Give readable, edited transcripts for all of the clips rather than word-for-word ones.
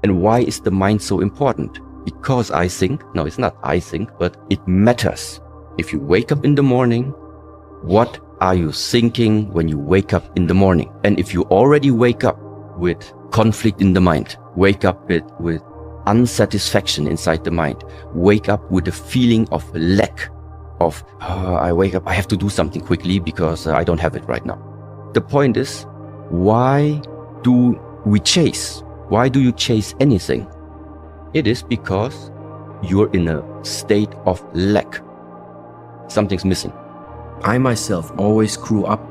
And why is the mind so important? Because it's not I think, but it matters. If you wake up in the morning, what are you thinking when you wake up in the morning? And if you already wake up with conflict in the mind, wake up with unsatisfaction inside the mind, wake up with a feeling of lack of, I wake up, I have to do something quickly because I don't have it right now. The point is, why do we chase? Why do you chase anything? It is because you're in a state of lack. Something's missing. I myself always grew up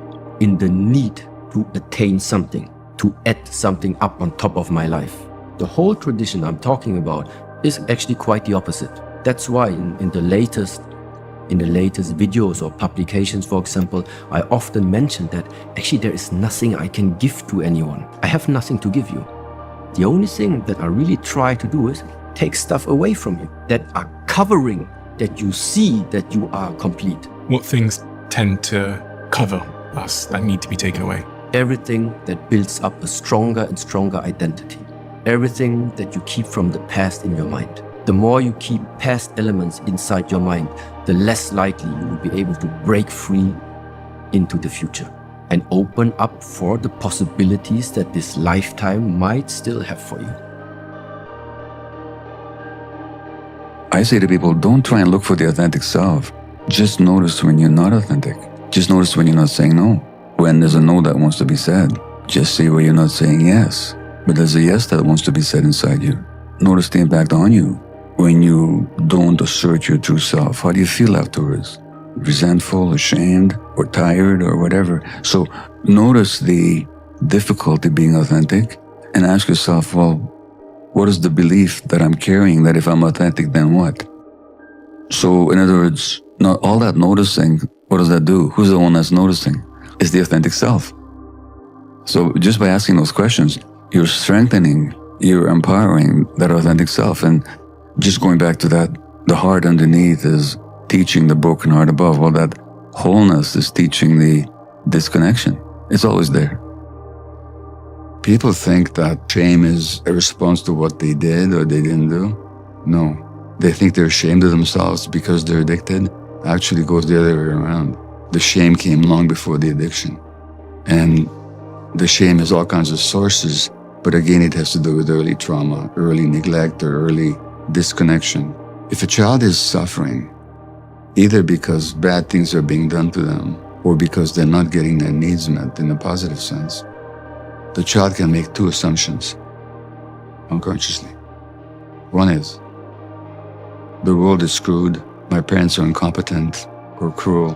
in the need to attain something, to add something up on top of my life. The whole tradition I'm talking about is actually quite the opposite. That's why in the latest videos or publications, for example, I often mention that actually there is nothing I can give to anyone. I have nothing to give you. The only thing that I really try to do is take stuff away from you that are covering that you see that you are complete. What things tend to cover us that need to be taken away? Everything that builds up a stronger and stronger identity. Everything that you keep from the past in your mind. The more you keep past elements inside your mind, the less likely you will be able to break free into the future and open up for the possibilities that this lifetime might still have for you. I say to people, don't try and look for the authentic self. Just notice when you're not authentic. Just notice when you're not saying no. When there's a no that wants to be said, just say where you're not saying yes. But there's a yes that wants to be said inside you. Notice the impact on you. When you don't assert your true self, how do you feel afterwards? Resentful, ashamed, or tired, or whatever. So notice the difficulty being authentic and ask yourself, well, what is the belief that I'm carrying that if I'm authentic, then what? So in other words, not all that noticing, what does that do? Who's the one that's noticing? It's the authentic self. So just by asking those questions, you're strengthening, you're empowering that authentic self. And just going back to that, the heart underneath is teaching the broken heart above. Well, that wholeness is teaching the disconnection. It's always there. People think that shame is a response to what they did or they didn't do. No. They think they're ashamed of themselves because they're addicted. Actually, it goes the other way around. The shame came long before the addiction. And the shame has all kinds of sources, but again, it has to do with early trauma, early neglect, or early disconnection. If a child is suffering, either because bad things are being done to them or because they're not getting their needs met in a positive sense, the child can make two assumptions unconsciously. One is, the world is screwed, my parents are incompetent or cruel,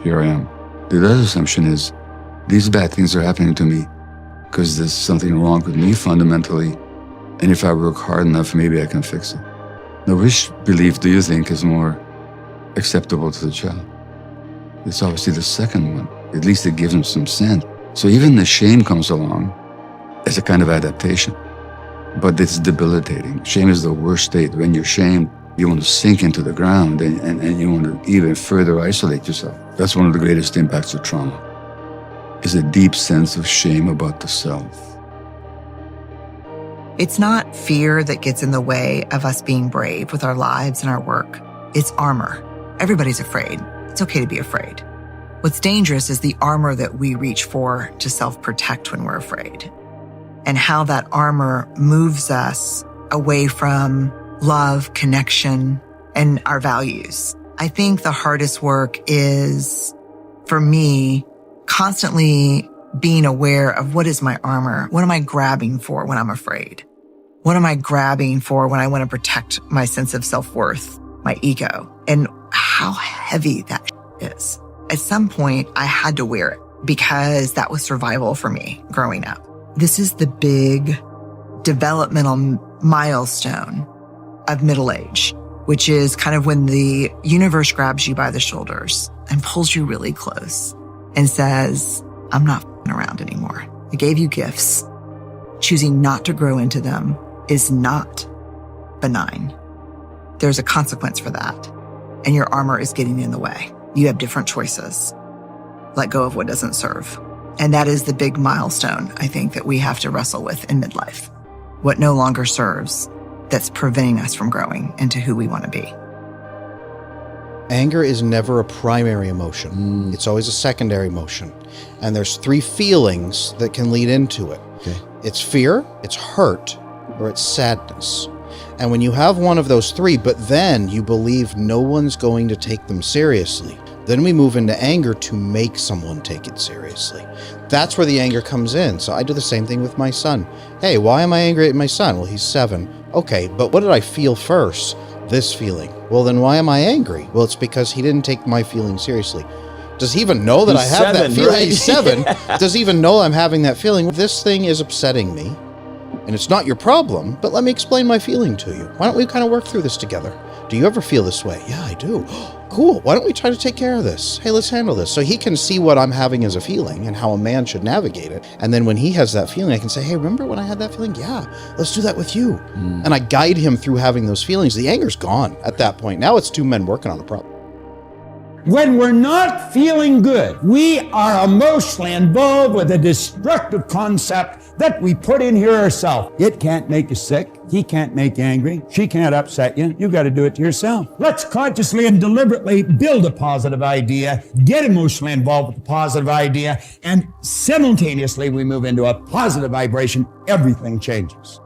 here I am. The other assumption is, these bad things are happening to me because there's something wrong with me fundamentally, and if I work hard enough, maybe I can fix it. Now, which belief do you think is more acceptable to the child? It's obviously the second one. At least it gives them some sense. So even the shame comes along as a kind of adaptation, but it's debilitating. Shame is the worst state. When you're shamed, you want to sink into the ground and you want to even further isolate yourself. That's one of the greatest impacts of trauma, is a deep sense of shame about the self. It's not fear that gets in the way of us being brave with our lives and our work. It's armor. Everybody's afraid. It's okay to be afraid. What's dangerous is the armor that we reach for to self-protect when we're afraid, and how that armor moves us away from love, connection, and our values. I think the hardest work is, for me, constantly being aware of what is my armor. What am I grabbing for when I'm afraid? What am I grabbing for when I want to protect my sense of self-worth, my ego, and how heavy that is. At some point, I had to wear it because that was survival for me growing up. This is the big developmental milestone of middle age, which is kind of when the universe grabs you by the shoulders and pulls you really close and says, I'm not f***ing around anymore. I gave you gifts. Choosing not to grow into them is not benign. There's a consequence for that, and your armor is getting in the way. You have different choices. Let go of what doesn't serve. And that is the big milestone, I think, that we have to wrestle with in midlife. what no longer serves, that's preventing us from growing into who we want to be. Anger is never a primary emotion. It's always a secondary emotion. And there's 3 feelings that can lead into it. Okay. It's fear, it's hurt, or it's sadness. And when you have one of those 3, but then you believe no one's going to take them seriously, then we move into anger to make someone take it seriously. That's where the anger comes in. So I do the same thing with my son. Hey, why am I angry at my son? Well, he's 7. Okay, but what did I feel first? This feeling. Well, then why am I angry? Well, it's because he didn't take my feeling seriously. Does he even know that He's I have 7, that feeling? right? He's 7. Does he even know I'm having that feeling? This thing is upsetting me, and it's not your problem, but let me explain my feeling to you. Why don't we kind of work through this together? Do you ever feel this way? Yeah, I do. Cool. Why don't we try to take care of this? Hey, let's handle this. So he can see what I'm having as a feeling and how a man should navigate it. And then when he has that feeling, I can say, hey, remember when I had that feeling? Yeah, let's do that with you. And I guide him through having those feelings. The anger's gone at that point. Now it's 2 men working on the problem. When we're not feeling good, we are emotionally involved with a destructive concept that we put in here ourselves. It can't make you sick. He can't make you angry. She can't upset you. You got to do it to yourself. Let's consciously and deliberately build a positive idea, get emotionally involved with the positive idea, and simultaneously we move into a positive vibration. Everything changes.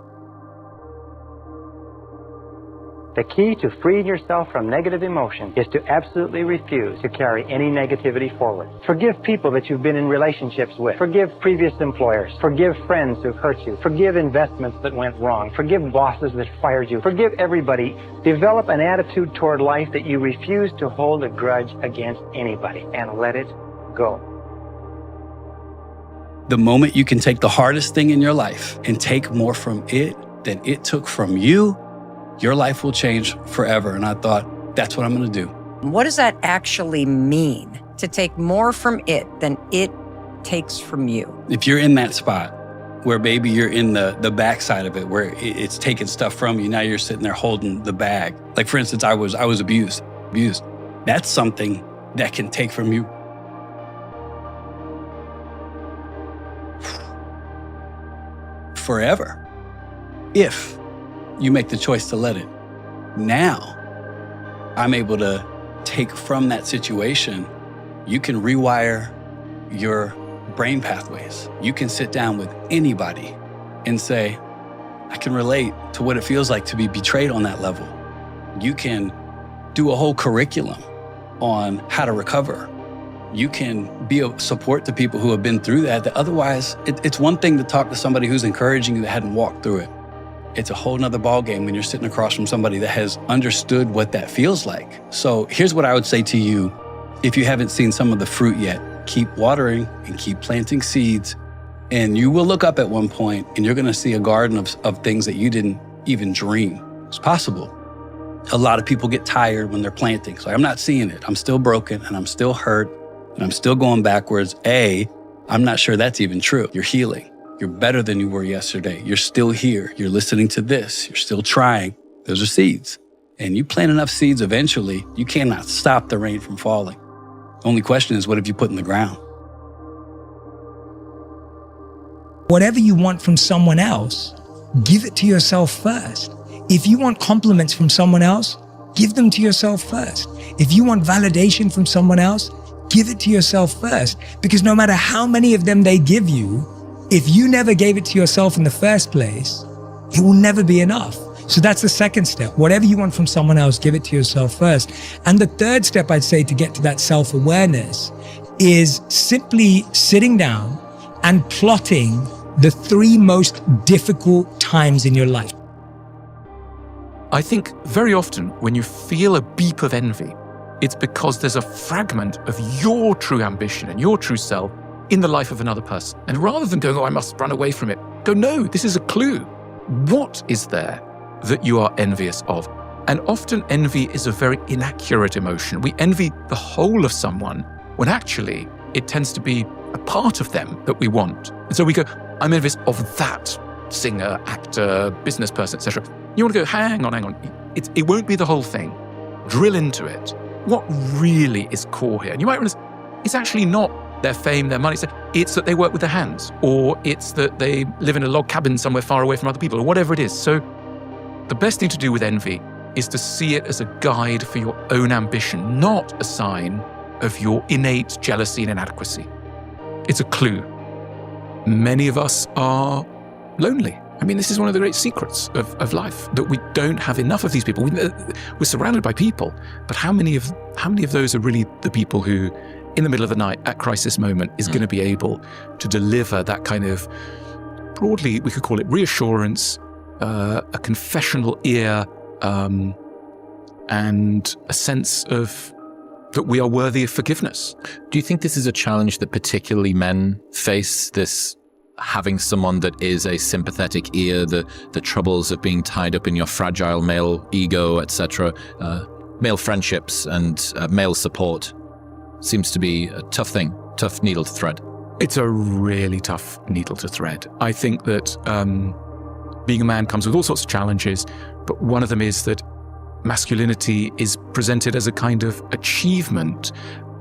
The key to freeing yourself from negative emotion is to absolutely refuse to carry any negativity forward. Forgive people that you've been in relationships with. Forgive previous employers. Forgive friends who've hurt you. Forgive investments that went wrong. Forgive bosses that fired you. Forgive everybody. Develop an attitude toward life that you refuse to hold a grudge against anybody, and let it go. The moment you can take the hardest thing in your life and take more from it than it took from you, your life will change forever. And I thought, that's what I'm going to do. What does that actually mean? To take more from it than it takes from you? If you're in that spot where maybe you're in the backside of it, where it's taking stuff from you, now you're sitting there holding the bag. Like for instance, I was abused. That's something that can take from you. Forever. If you make the choice to let it. Now, I'm able to take from that situation. You can rewire your brain pathways. You can sit down with anybody and say, I can relate to what it feels like to be betrayed on that level. You can do a whole curriculum on how to recover. You can be a support to people who have been through that otherwise, it's one thing to talk to somebody who's encouraging you that hadn't walked through it. It's a whole nother ballgame when you're sitting across from somebody that has understood what that feels like. So here's what I would say to you. If you haven't seen some of the fruit yet, keep watering and keep planting seeds. And you will look up at one point and you're going to see a garden of things that you didn't even dream was possible. A lot of people get tired when they're planting. So I'm not seeing it. I'm still broken and I'm still hurt and I'm still going backwards. I'm not sure that's even true. You're healing. You're better than you were yesterday. You're still here. You're listening to this. You're still trying. Those are seeds. And you plant enough seeds eventually, you cannot stop the rain from falling. Only question is, what have you put in the ground? Whatever you want from someone else, give it to yourself first. If you want compliments from someone else, give them to yourself first. If you want validation from someone else, give it to yourself first. Because no matter how many of them they give you, if you never gave it to yourself in the first place, it will never be enough. So that's the second step. Whatever you want from someone else, give it to yourself first. And the third step I'd say to get to that self-awareness is simply sitting down and plotting the 3 most difficult times in your life. I think very often when you feel a beep of envy, it's because there's a fragment of your true ambition and your true self in the life of another person. And rather than going, I must run away from it, go, no, this is a clue. What is there that you are envious of? And often envy is a very inaccurate emotion. We envy the whole of someone when actually it tends to be a part of them that we want. And so we go, I'm envious of that singer, actor, business person, etc. You want to go, hang on. It won't be the whole thing. Drill into it. What really is core here? And you might realize it's actually not their fame, their money. It's that they work with their hands, or it's that they live in a log cabin somewhere far away from other people, or whatever it is. So the best thing to do with envy is to see it as a guide for your own ambition, not a sign of your innate jealousy and inadequacy. It's a clue. Many of us are lonely. I mean, this is one of the great secrets of life, that we don't have enough of these people. We're surrounded by people, but how many of those are really the people who, in the middle of the night, at crisis moment, is going to be able to deliver that kind of, broadly, we could call it reassurance, a confessional ear, and a sense of that we are worthy of forgiveness. Do you think this is a challenge that particularly men face, this having someone that is a sympathetic ear, the troubles of being tied up in your fragile male ego, etc., male friendships and male support seems to be a tough thing, tough needle to thread? It's a really tough needle to thread. I think that being a man comes with all sorts of challenges, but one of them is that masculinity is presented as a kind of achievement.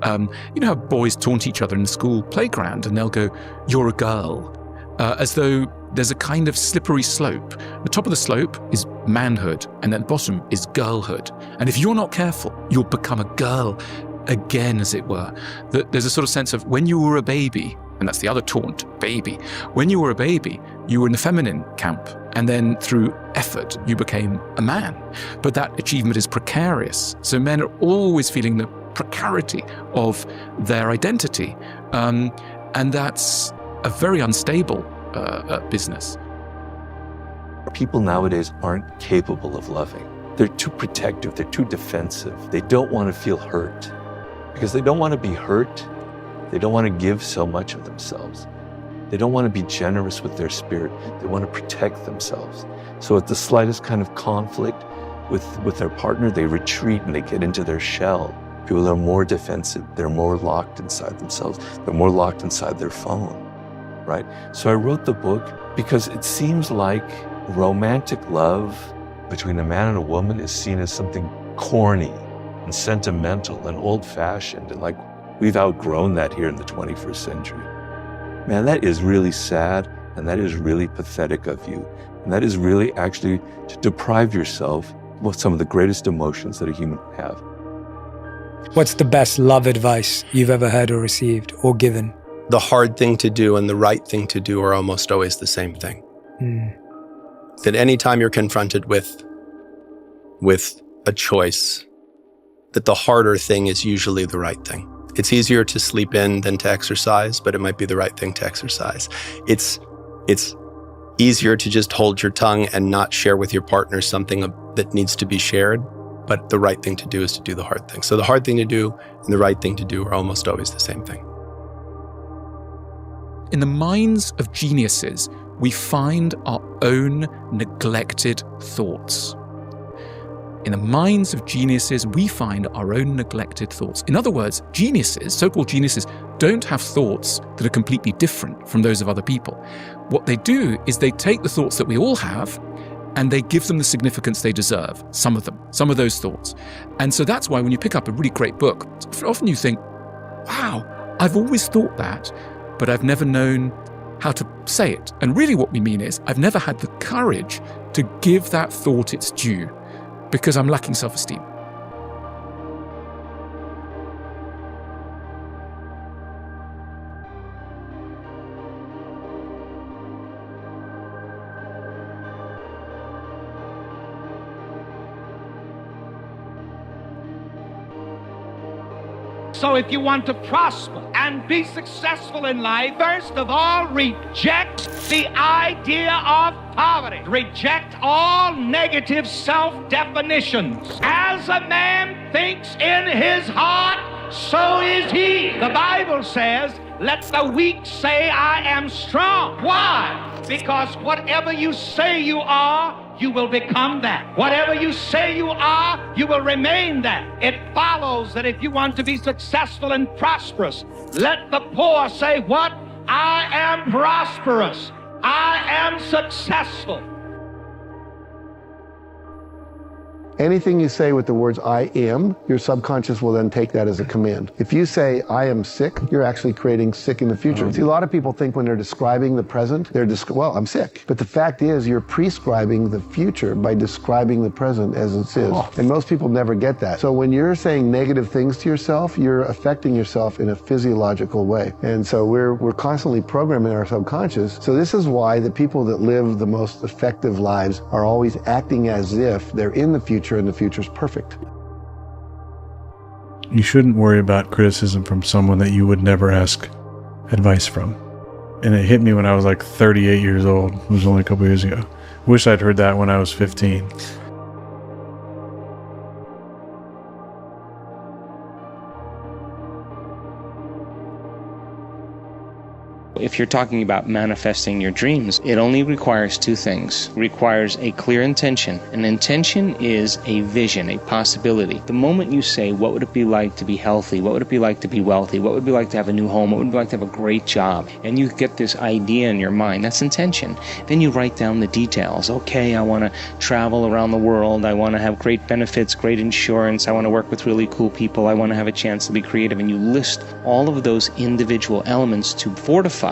You know how boys taunt each other in the school playground and they'll go, "You're a girl," as though there's a kind of slippery slope. The top of the slope is manhood, and then the bottom is girlhood. And if you're not careful, you'll become a girl again, as it were. There's a sort of sense of when you were a baby, and that's the other taunt, baby. When you were a baby, you were in the feminine camp, and then through effort, you became a man. But that achievement is precarious. So men are always feeling the precarity of their identity. And that's a very unstable business. People nowadays aren't capable of loving. They're too protective, they're too defensive. They don't want to feel hurt. Because they don't want to be hurt, they don't want to give so much of themselves. They don't want to be generous with their spirit. They want to protect themselves. So at the slightest kind of conflict with their partner, they retreat and they get into their shell. People are more defensive. They're more locked inside themselves. They're more locked inside their phone, right? So I wrote the book because it seems like romantic love between a man and a woman is seen as something corny and sentimental and old-fashioned, and like we've outgrown that here in the 21st century. Man, that is really sad, and that is really pathetic of you. And that is really actually to deprive yourself of some of the greatest emotions that a human can have. What's the best love advice you've ever heard or received or given? The hard thing to do and the right thing to do are almost always the same thing. That anytime you're confronted with a choice, that the harder thing is usually the right thing. It's easier to sleep in than to exercise, but it might be the right thing to exercise. It's easier to just hold your tongue and not share with your partner something that needs to be shared, but the right thing to do is to do the hard thing. So the hard thing to do and the right thing to do are almost always the same thing. In the minds of geniuses, we find our own neglected thoughts. In the minds of geniuses, we find our own neglected thoughts. In other words, geniuses, so-called geniuses, don't have thoughts that are completely different from those of other people. What they do is they take the thoughts that we all have and they give them the significance they deserve, some of those thoughts. And so that's why when you pick up a really great book, often you think, wow, I've always thought that, but I've never known how to say it. And really what we mean is, I've never had the courage to give that thought its due because I'm lacking self-esteem. So if you want to prosper and be successful in life, first of all, reject the idea of poverty. Reject all negative self-definitions. As a man thinks in his heart, so is he. The Bible says, let the weak say, I am strong. Why? Because whatever you say you are, you will become that. Whatever you say you are, you will remain that. It follows that if you want to be successful and prosperous, let the poor say what? I am prosperous. I am successful. Anything you say with the words I am, your subconscious will then take that as a command. If you say I am sick, you're actually creating sick in the future. See, a lot of people think when they're describing the present, well, I'm sick. But the fact is you're prescribing the future by describing the present as it is. And most people never get that. So when you're saying negative things to yourself, you're affecting yourself in a physiological way. And so we're constantly programming our subconscious. So this is why the people that live the most effective lives are always acting as if they're in the future and the future's perfect. You shouldn't worry about criticism from someone that you would never ask advice from. And it hit me when I was like 38 years old. It was only a couple years ago. Wish I'd heard that when I was 15. If you're talking about manifesting your dreams, it only requires two things. It requires a clear intention. An intention is a vision, a possibility. The moment you say, what would it be like to be healthy? What would it be like to be wealthy? What would it be like to have a new home? What would it be like to have a great job? And you get this idea in your mind, that's intention. Then you write down the details. Okay, I want to travel around the world. I want to have great benefits, great insurance. I want to work with really cool people. I want to have a chance to be creative. And you list all of those individual elements to fortify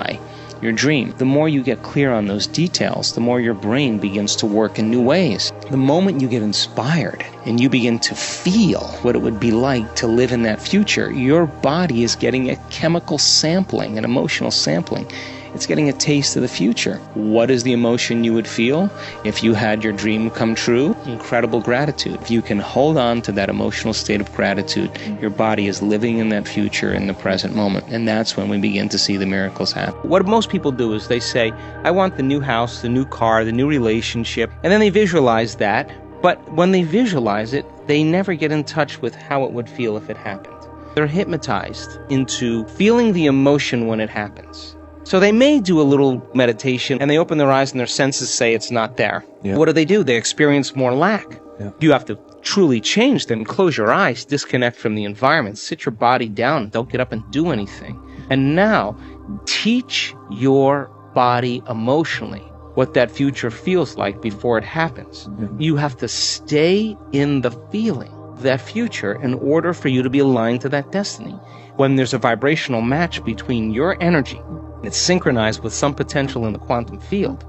your dream. The more you get clear on those details, the more your brain begins to work in new ways. The moment you get inspired and you begin to feel what it would be like to live in that future, your body is getting a chemical sampling, an emotional sampling. It's getting a taste of the future. What is the emotion you would feel if you had your dream come true? Incredible gratitude. If you can hold on to that emotional state of gratitude, your body is living in that future in the present moment. And that's when we begin to see the miracles happen. What most people do is they say, I want the new house, the new car, the new relationship, and then they visualize that. But when they visualize it, they never get in touch with how it would feel if it happened. They're hypnotized into feeling the emotion when it happens. So they may do a little meditation and they open their eyes and their senses say it's not there. Yeah. What do? They experience more lack. Yeah. You have to truly change them. Close your eyes, disconnect from the environment, sit your body down, don't get up and do anything. And now teach your body emotionally what that future feels like before it happens. Mm-hmm. You have to stay in the feeling of that future in order for you to be aligned to that destiny. When there's a vibrational match between your energy, it's synchronized with some potential in the quantum field.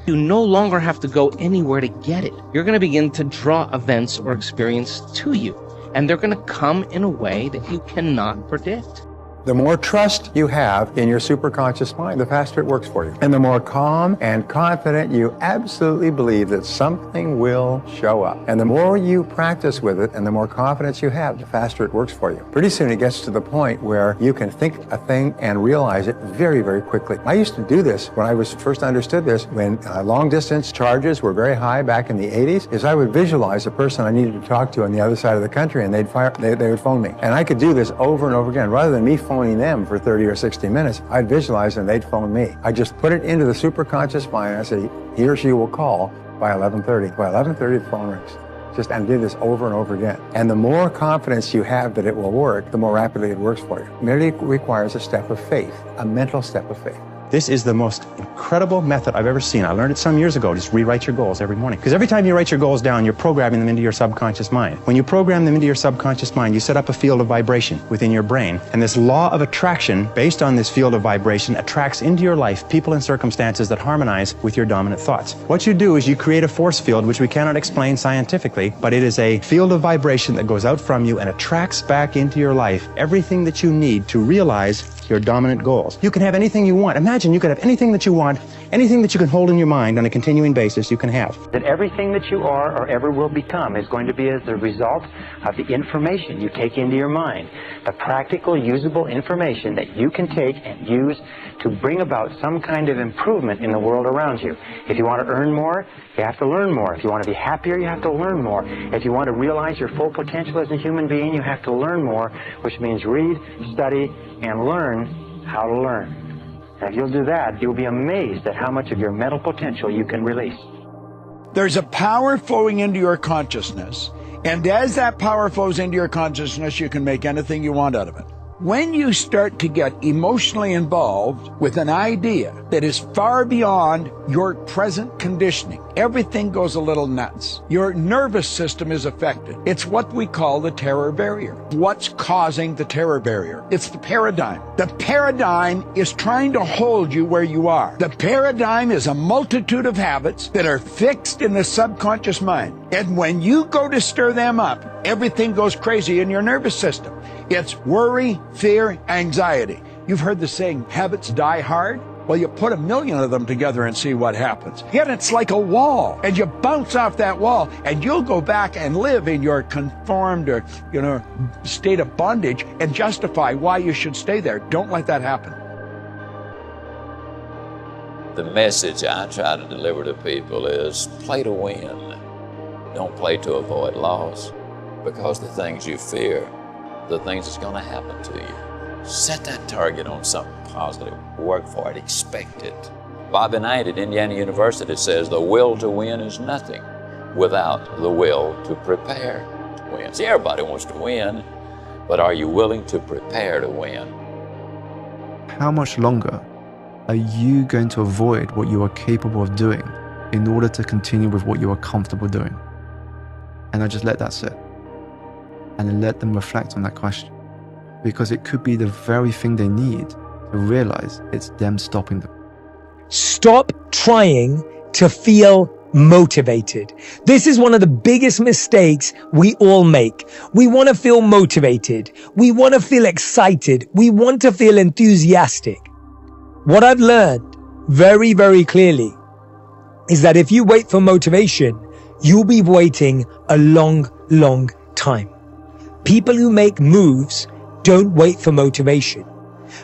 You no longer have to go anywhere to get it. You're going to begin to draw events or experience to you, and they're going to come in a way that you cannot predict. The more trust you have in your superconscious mind, the faster it works for you. And the more calm and confident you absolutely believe that something will show up. And the more you practice with it and the more confidence you have, the faster it works for you. Pretty soon it gets to the point where you can think a thing and realize it very, very quickly. I used to do this when I was first understood this, when long distance charges were very high back in the 80s, is I would visualize a person I needed to talk to on the other side of the country and they would phone me. And I could do this over and over again. Rather than me phoning them for 30 or 60 minutes, I'd visualize and they'd phone me. I just put it into the superconscious mind and I say, he or she will call by 11:30. By 11:30, the phone rings. And did this over and over again. And the more confidence you have that it will work, the more rapidly it works for you. It merely requires a step of faith, a mental step of faith. This is the most incredible method I've ever seen. I learned it some years ago. Just rewrite your goals every morning. Because every time you write your goals down, you're programming them into your subconscious mind. When you program them into your subconscious mind, you set up a field of vibration within your brain. And this law of attraction, based on this field of vibration, attracts into your life people and circumstances that harmonize with your dominant thoughts. What you do is you create a force field, which we cannot explain scientifically, but it is a field of vibration that goes out from you and attracts back into your life everything that you need to realize your dominant goals. You can have anything you want. Imagine you could have anything that you want, anything that you can hold in your mind on a continuing basis, you can have. That everything that you are or ever will become is going to be as a result of the information you take into your mind. The practical, usable information that you can take and use to bring about some kind of improvement in the world around you. If you want to earn more, you have to learn more. If you want to be happier, you have to learn more. If you want to realize your full potential as a human being, you have to learn more, which means read, study, and learn how to learn. And if you'll do that, you'll be amazed at how much of your mental potential you can release. There's a power flowing into your consciousness, and as that power flows into your consciousness, you can make anything you want out of it. When you start to get emotionally involved with an idea that is far beyond your present conditioning, everything goes a little nuts. Your nervous system is affected. It's what we call the terror barrier. What's causing the terror barrier? It's the paradigm. The paradigm is trying to hold you where you are. The paradigm is a multitude of habits that are fixed in the subconscious mind. And when you go to stir them up, everything goes crazy in your nervous system. It's worry, fear, anxiety. You've heard the saying, habits die hard. Well, you put 1,000,000 of them together and see what happens. Yet it's like a wall, and you bounce off that wall, and you'll go back and live in your conformed or, state of bondage and justify why you should stay there. Don't let that happen. The message I try to deliver to people is play to win. Don't play to avoid loss, because the things you fear, the things that's going to happen to you. Set that target on something positive. Work for it. Expect it. Bobby Knight at Indiana University says the will to win is nothing without the will to prepare to win. See, everybody wants to win, but are you willing to prepare to win? How much longer are you going to avoid what you are capable of doing in order to continue with what you are comfortable doing? And I just let that sit and then let them reflect on that question, because it could be the very thing they need to realize it's them stopping them. Stop trying to feel motivated. This is one of the biggest mistakes we all make. We want to feel motivated. We want to feel excited. We want to feel enthusiastic. What I've learned very, very clearly is that if you wait for motivation, you'll be waiting a long, long time. People who make moves don't wait for motivation.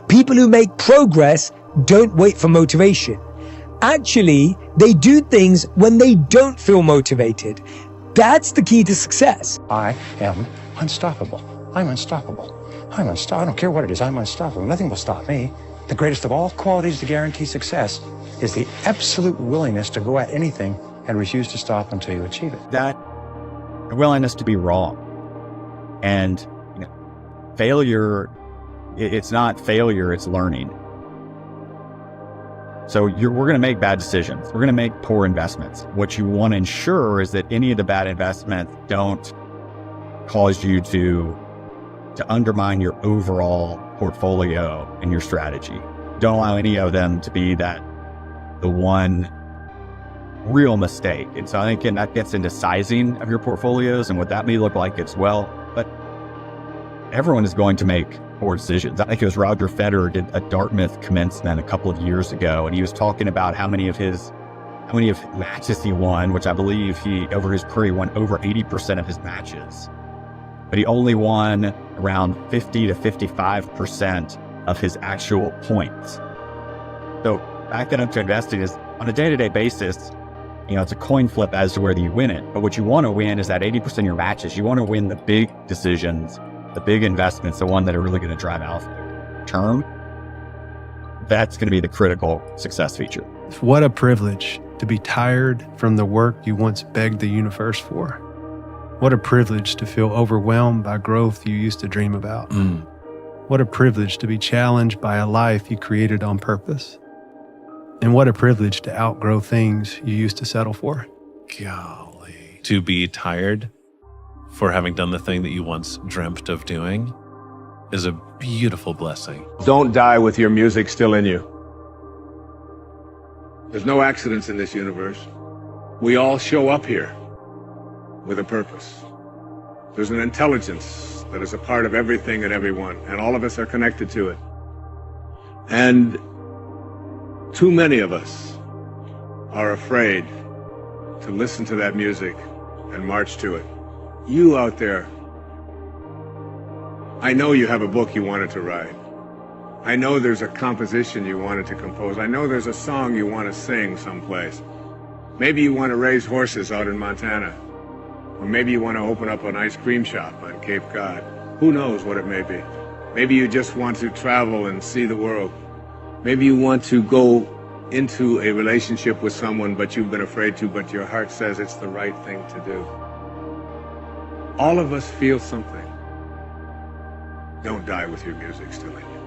People who make progress don't wait for motivation. Actually, they do things when they don't feel motivated. That's the key to success. I am unstoppable. I'm unstoppable. I'm unstoppable. I don't care what it is. I'm unstoppable. Nothing will stop me. The greatest of all qualities to guarantee success is the absolute willingness to go at anything and refuse to stop until you achieve it. That willingness to be wrong. And failure, it's not failure, it's learning. So we're going to make bad decisions. We're going to make poor investments. What you want to ensure is that any of the bad investments don't cause you to undermine your overall portfolio and your strategy. Don't allow any of them to be the one real mistake. And so I think that gets into sizing of your portfolios and what that may look like as well. But everyone is going to make poor decisions. I think it was Roger Federer did a Dartmouth commencement a couple of years ago, and he was talking about how many of matches he won, which I believe he, over his career, won over 80% of his matches. But he only won around 50 to 55% of his actual points. So back then up to investing is on a day-to-day basis, it's a coin flip as to whether you win it. But what you want to win is that 80% of your matches. You want to win the big decisions, the big investments, the one that are really going to drive alpha term. That's going to be the critical success feature. What a privilege to be tired from the work you once begged the universe for. What a privilege to feel overwhelmed by growth you used to dream about. What a privilege to be challenged by a life you created on purpose. And what a privilege to outgrow things you used to settle for. Golly. To be tired for having done the thing that you once dreamt of doing is a beautiful blessing. Don't die with your music still in you. There's no accidents in this universe. We all show up here with a purpose. There's an intelligence that is a part of everything and everyone, and all of us are connected to it. And too many of us are afraid to listen to that music and march to it. You out there, I know you have a book you wanted to write. I know there's a composition you wanted to compose. I know there's a song you want to sing someplace. Maybe you want to raise horses out in Montana. Or maybe you want to open up an ice cream shop on Cape Cod. Who knows what it may be. Maybe you just want to travel and see the world. Maybe you want to go into a relationship with someone, but you've been afraid to, but your heart says it's the right thing to do. All of us feel something. Don't die with your music still in you.